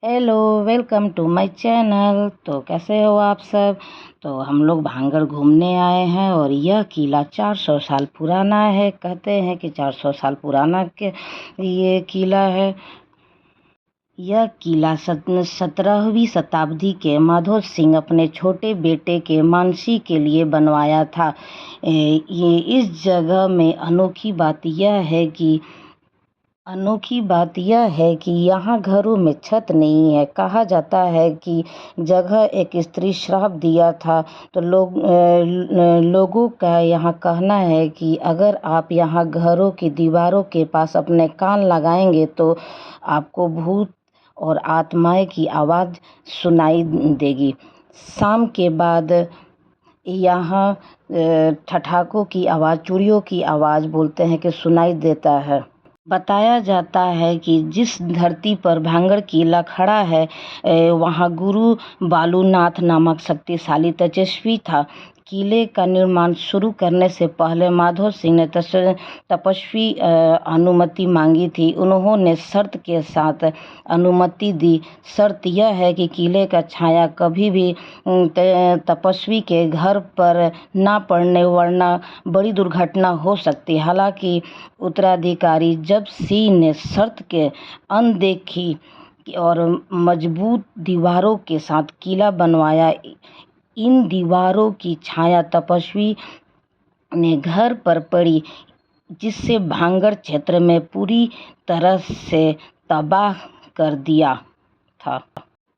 Hello, welcome to my channel. तो कैसे हो आप सब। तो हम लोग भांगड़ घूमने आए हैं और यह किला 400 साल पुराना है। कहते हैं कि 400 साल पुराना के ये किला है। यह किला 17वीं शताब्दी के माधो सिंह अपने छोटे बेटे के मानसी के लिए बनवाया था। ये इस जगह में अनोखी बात यह है कि यहाँ घरों में छत नहीं है। कहा जाता है कि जगह एक स्त्री श्राप दिया था। तो लोगों का यहाँ कहना है कि अगर आप यहाँ घरों की दीवारों के पास अपने कान लगाएंगे तो आपको भूत और आत्माएं की आवाज़ सुनाई देगी। शाम के बाद यहाँ ठठाकों की आवाज़, चूड़ियों की आवाज़ बोलते हैं कि सुनाई देता है। बताया जाता है कि जिस धरती पर भांगड़ किला खड़ा है वहाँ गुरु बालूनाथ नामक शक्तिशाली तपस्वी था। किले का निर्माण शुरू करने से पहले माधो सिंह ने तपस्वी अनुमति मांगी थी। उन्होंने शर्त के साथ अनुमति दी। शर्त यह है कि किले का छाया कभी भी तपस्वी के घर पर ना पड़ने, वरना बड़ी दुर्घटना हो सकती। हालांकि उत्तराधिकारी जब सिंह ने शर्त के अनदेखी और मजबूत दीवारों के साथ किला बनवाया। इन दीवारों की छाया तपस्वी ने घर पर पड़ी, जिससे भांगड़ क्षेत्र में पूरी तरह से तबाह कर दिया था।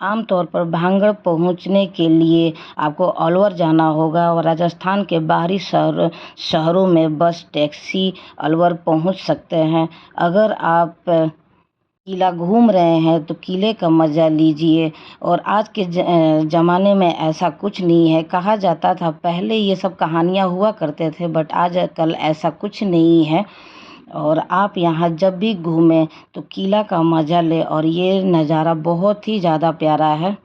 आमतौर पर भांगड़ पहुंचने के लिए आपको अलवर जाना होगा और राजस्थान के बाहरी शहरों में बस, टैक्सी अलवर पहुंच सकते हैं। अगर आप किला घूम रहे हैं तो किले का मज़ा लीजिए। और आज के ज़माने में ऐसा कुछ नहीं है। कहा जाता था पहले ये सब कहानियाँ हुआ करते थे, बट आजकल ऐसा कुछ नहीं है। और आप यहाँ जब भी घूमें तो किला का मज़ा लें। और ये नज़ारा बहुत ही ज़्यादा प्यारा है।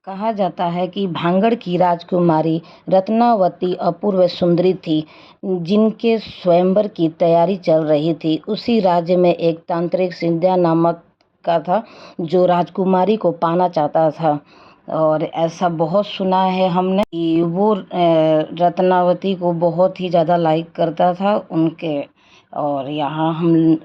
कहा जाता है कि भांगड़ की राजकुमारी रत्नावती अपूर्व सुंदरी थी, जिनके स्वयंवर की तैयारी चल रही थी। उसी राज्य में एक तांत्रिक सिंधिया नामक का था जो राजकुमारी को पाना चाहता था। और ऐसा बहुत सुना है हमने कि वो रत्नावती को बहुत ही ज़्यादा लाइक करता था उनके। और यहाँ हम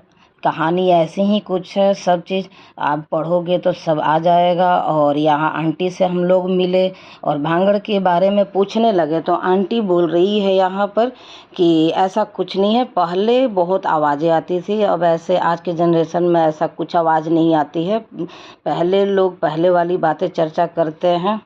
कहानी ऐसे ही कुछ है। सब चीज़ आप पढ़ोगे तो सब आ जाएगा। और यहाँ आंटी से हम लोग मिले और भांगड़ के बारे में पूछने लगे तो आंटी बोल रही है यहाँ पर कि ऐसा कुछ नहीं है। पहले बहुत आवाज़ें आती थी, अब ऐसे आज के जनरेशन में ऐसा कुछ आवाज़ नहीं आती है। पहले लोग पहले वाली बातें चर्चा करते हैं।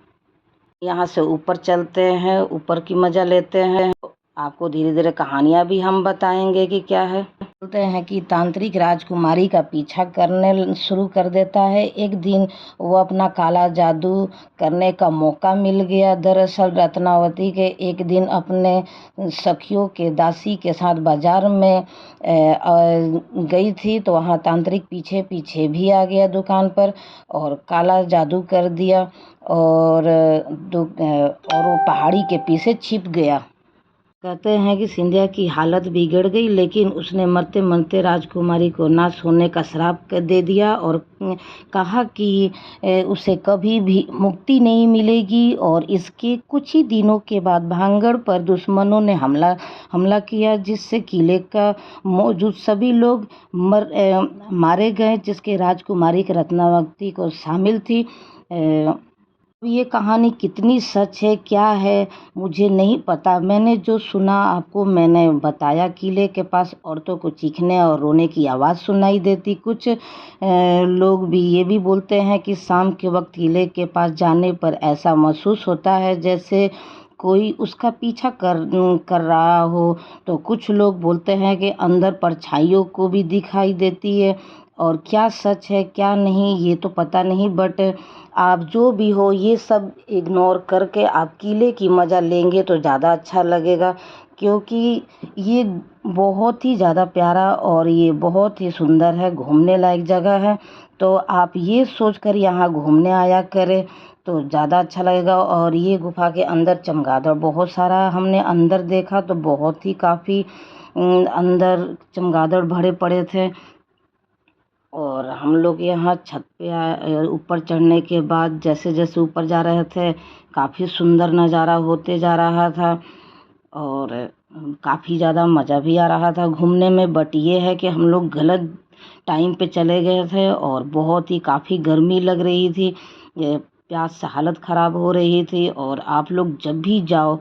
यहाँ से ऊपर चलते हैं, ऊपर की मज़ा लेते हैं। आपको धीरे धीरे कहानियाँ भी हम बताएंगे कि क्या है। बोलते हैं कि तांत्रिक राजकुमारी का पीछा करने शुरू कर देता है। एक दिन वो अपना काला जादू करने का मौका मिल गया। दरअसल रत्नावती के एक दिन अपने सखियों के दासी के साथ बाजार में गई थी, तो वहाँ तांत्रिक पीछे पीछे भी आ गया दुकान पर और काला जादू कर दिया। और वो पहाड़ी के पीछे छिप गया। कहते हैं कि सिंधिया की हालत बिगड़ गई, लेकिन उसने मरते मरते राजकुमारी को नाश होने का श्राप दे दिया और कहा कि उसे कभी भी मुक्ति नहीं मिलेगी। और इसके कुछ ही दिनों के बाद भांगड़ पर दुश्मनों ने हमला किया, जिससे किले का मौजूद सभी लोग मारे गए, जिसके राजकुमारी के रत्नावती को शामिल थी। ये कहानी कितनी सच है, क्या है, मुझे नहीं पता। मैंने जो सुना आपको मैंने बताया। किले के पास औरतों को चीखने और रोने की आवाज़ सुनाई देती। कुछ लोग भी ये भी बोलते हैं कि शाम के वक्त किले के पास जाने पर ऐसा महसूस होता है जैसे कोई उसका पीछा कर रहा हो। तो कुछ लोग बोलते हैं कि अंदर परछाइयों को भी दिखाई देती है। और क्या सच है क्या नहीं ये तो पता नहीं, बट आप जो भी हो ये सब इग्नोर करके आप किले की मज़ा लेंगे तो ज़्यादा अच्छा लगेगा। क्योंकि ये बहुत ही ज़्यादा प्यारा और ये बहुत ही सुंदर है, घूमने लायक जगह है। तो आप ये सोचकर यहाँ घूमने आया करें तो ज़्यादा अच्छा लगेगा। और ये गुफा के अंदर चमगादड़ बहुत सारा हमने अंदर देखा, तो बहुत ही काफ़ी अंदर चमगादड़ भरे पड़े थे। और हम लोग यहाँ छत पे आए, ऊपर चढ़ने के बाद जैसे जैसे ऊपर जा रहे थे काफ़ी सुंदर नज़ारा होते जा रहा था और काफ़ी ज़्यादा मज़ा भी आ रहा था घूमने में। बट ये है कि हम लोग गलत टाइम पे चले गए थे और बहुत ही काफ़ी गर्मी लग रही थी, ये प्यास से हालत ख़राब हो रही थी। और आप लोग जब भी जाओ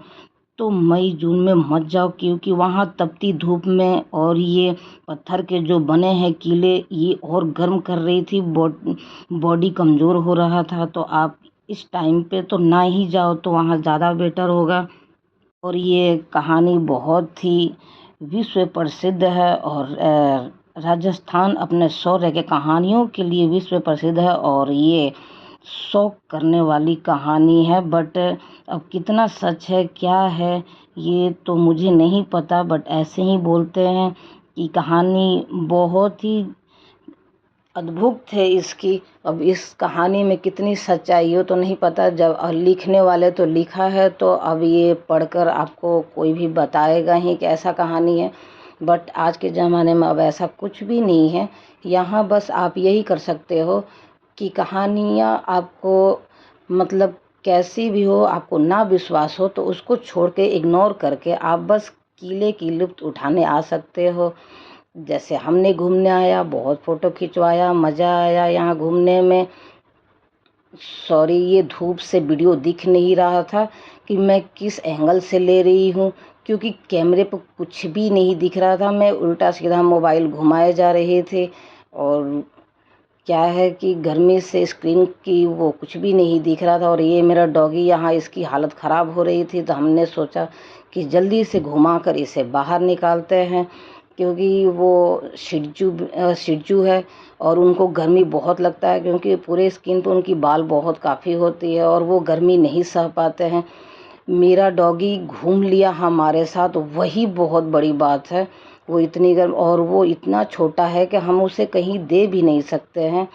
तो मई जून में मत जाओ, क्योंकि वहाँ तपती धूप में और ये पत्थर के जो बने हैं किले ये और गर्म कर रही थी, बॉडी कमज़ोर हो रहा था। तो आप इस टाइम पे तो ना ही जाओ तो वहाँ ज़्यादा बेटर होगा। और ये कहानी बहुत ही विश्व प्रसिद्ध है और राजस्थान अपने शौर्य के कहानियों के लिए विश्व प्रसिद्ध है और ये शौक करने वाली कहानी है। बट अब कितना सच है क्या है ये तो मुझे नहीं पता, बट ऐसे ही बोलते हैं कि कहानी बहुत ही अद्भुत है इसकी। अब इस कहानी में कितनी सच्चाई हो तो नहीं पता, जब लिखने वाले तो लिखा है तो अब ये पढ़कर आपको कोई भी बताएगा ही कि ऐसा कहानी है। बट आज के ज़माने में अब ऐसा कुछ भी नहीं है। यहाँ बस आप यही कर सकते हो कि कहानियाँ आपको मतलब कैसी भी हो, आपको ना विश्वास हो तो उसको छोड़ के इग्नोर करके आप बस किले की लुत्फ़ उठाने आ सकते हो। जैसे हमने घूमने आया, बहुत फ़ोटो खिंचवाया, मज़ा आया यहाँ घूमने में। सॉरी, ये धूप से वीडियो दिख नहीं रहा था कि मैं किस एंगल से ले रही हूँ, क्योंकि कैमरे पर कुछ भी नहीं दिख रहा था। मैं उल्टा सीधा मोबाइल घुमाए जा रहे थे और क्या है कि गर्मी से स्क्रीन की वो कुछ भी नहीं दिख रहा था। और ये मेरा डॉगी यहाँ, इसकी हालत ख़राब हो रही थी तो हमने सोचा कि जल्दी से घुमाकर इसे बाहर निकालते हैं, क्योंकि वो शिट्जू है और उनको गर्मी बहुत लगता है, क्योंकि पूरे स्किन पे उनकी बाल बहुत काफ़ी होती है और वो गर्मी नहीं सह पाते हैं। मेरा डॉगी घूम लिया हमारे साथ, वही बहुत बड़ी बात है। वो इतनी गर्म और वो इतना छोटा है कि हम उसे कहीं दे भी नहीं सकते हैं,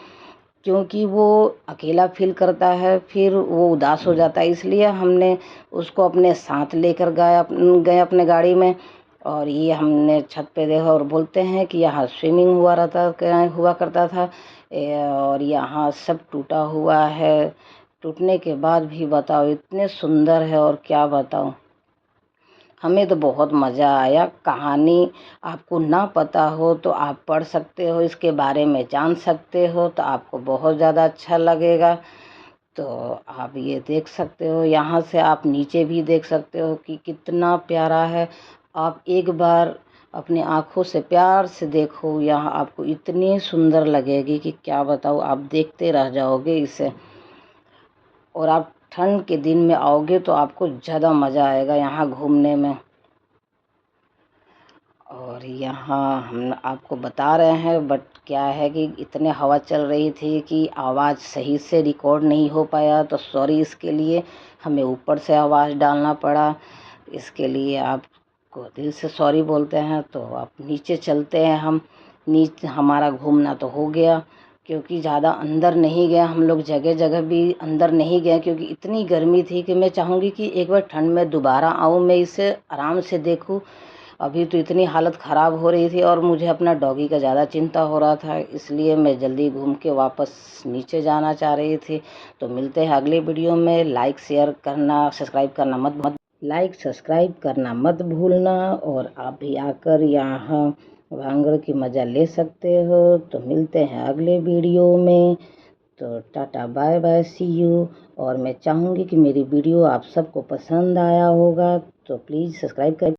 क्योंकि वो अकेला फील करता है, फिर वो उदास हो जाता है। इसलिए हमने उसको अपने साथ लेकर गए अपने गाड़ी में। और ये हमने छत पे देखा और बोलते हैं कि यहाँ स्विमिंग हुआ करता था। और यहाँ सब टूटा हुआ है, टूटने के बाद भी बताओ इतने सुंदर है और क्या बताऊँ। हमें तो बहुत मज़ा आया। कहानी आपको ना पता हो तो आप पढ़ सकते हो, इसके बारे में जान सकते हो तो आपको बहुत ज़्यादा अच्छा लगेगा। तो आप ये देख सकते हो, यहाँ से आप नीचे भी देख सकते हो कि कितना प्यारा है। आप एक बार अपनी आँखों से प्यार से देखो, यहाँ आपको इतनी सुंदर लगेगी कि क्या बताऊँ, आप देखते रह जाओगे इसे। और आप ठंड के दिन में आओगे तो आपको ज़्यादा मज़ा आएगा यहाँ घूमने में। और यहाँ हम आपको बता रहे हैं, बट क्या है कि इतने हवा चल रही थी कि आवाज़ सही से रिकॉर्ड नहीं हो पाया, तो सॉरी इसके लिए। हमें ऊपर से आवाज़ डालना पड़ा, इसके लिए आपको दिल से सॉरी बोलते हैं। तो आप नीचे चलते हैं हम। नीचे हमारा घूमना तो हो गया, क्योंकि ज़्यादा अंदर नहीं गए हम लोग, जगह जगह भी अंदर नहीं गए, क्योंकि इतनी गर्मी थी कि मैं चाहूँगी कि एक बार ठंड में दोबारा आऊँ, मैं इसे आराम से देखूँ। अभी तो इतनी हालत ख़राब हो रही थी और मुझे अपना डॉगी का ज़्यादा चिंता हो रहा था, इसलिए मैं जल्दी घूम के वापस नीचे जाना चाह रही थी। तो मिलते हैं अगले वीडियो में। लाइक शेयर करना, सब्सक्राइब करना मत भूलना। और आप भी आकर यहाँ भांगड़ की मज़ा ले सकते हो। तो मिलते हैं अगले वीडियो में। तो tata bye bye, see you. और मैं चाहूँगी कि मेरी वीडियो आप सबको पसंद आया होगा तो प्लीज़ सब्सक्राइब कर